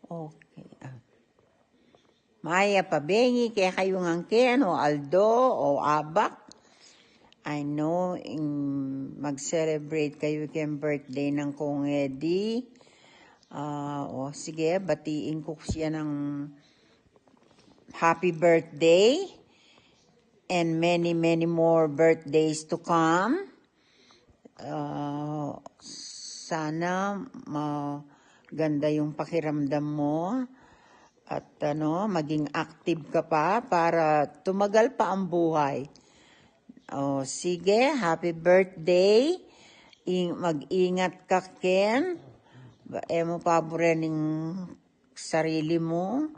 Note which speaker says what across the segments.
Speaker 1: Okay. Maya pabengi kaya kayo ngangken o Aldo o Abak. I know mag-celebrate kayo kayong birthday ng Kong Eddie. O sige, batiin ko siya ng happy birthday and many, many more birthdays to come. Sana maganda yung pakiramdam mo at maging active ka pa para tumagal pa ang buhay. Sige, happy birthday. Mag-ingat ka, Ken. Mo paborening sarili mo.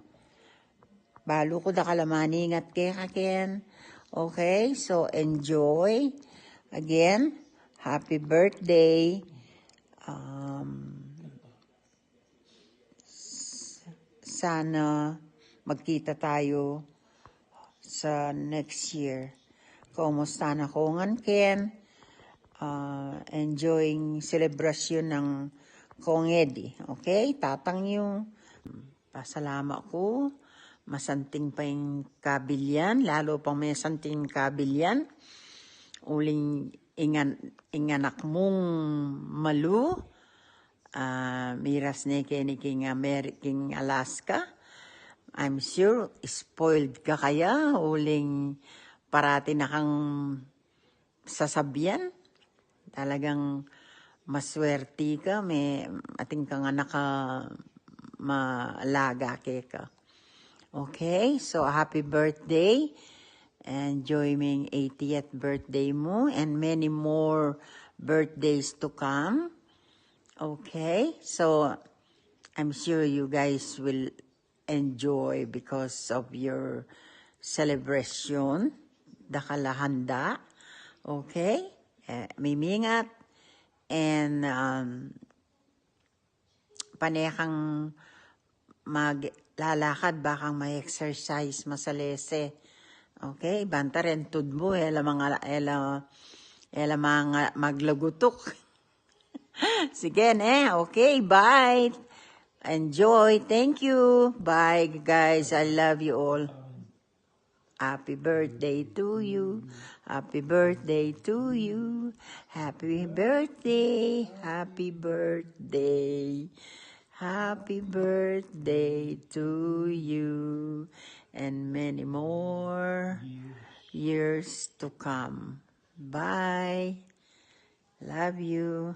Speaker 1: Balo ko da kalamani ingat ka, Ken. Okay, so enjoy. Again, happy birthday. Sana magkita tayo sa next year. Kumusta na ko ngan, Ken? Enjoying celebration ng Kong Eddie. Okay? Tatang yung pasalamat ko. Masanting pa yung kabilyan. Lalo pang may santing kabilyan. Uling inganak mong malu. Miras ni King Alaska. I'm sure spoiled ka kaya. Uling parati na kang sasabyan. Talagang maswerte ka. May ating kang anak ka malaga ka. Okay, so happy birthday. Enjoy mong 80th birthday mo and many more birthdays to come. Okay, so I'm sure you guys will enjoy because of your celebration. Dakalahanda. Okay, mimingat and panekang maglalakad bakang may exercise masalese. Okay, banta rin tudmo ela mga maglagutok. Sige okay, bye. Enjoy. Thank you. Bye guys. I love you all. Happy birthday to you. Happy birthday to you. Happy birthday. Happy birthday. Happy birthday to you. And many more years to come. Bye. Love you.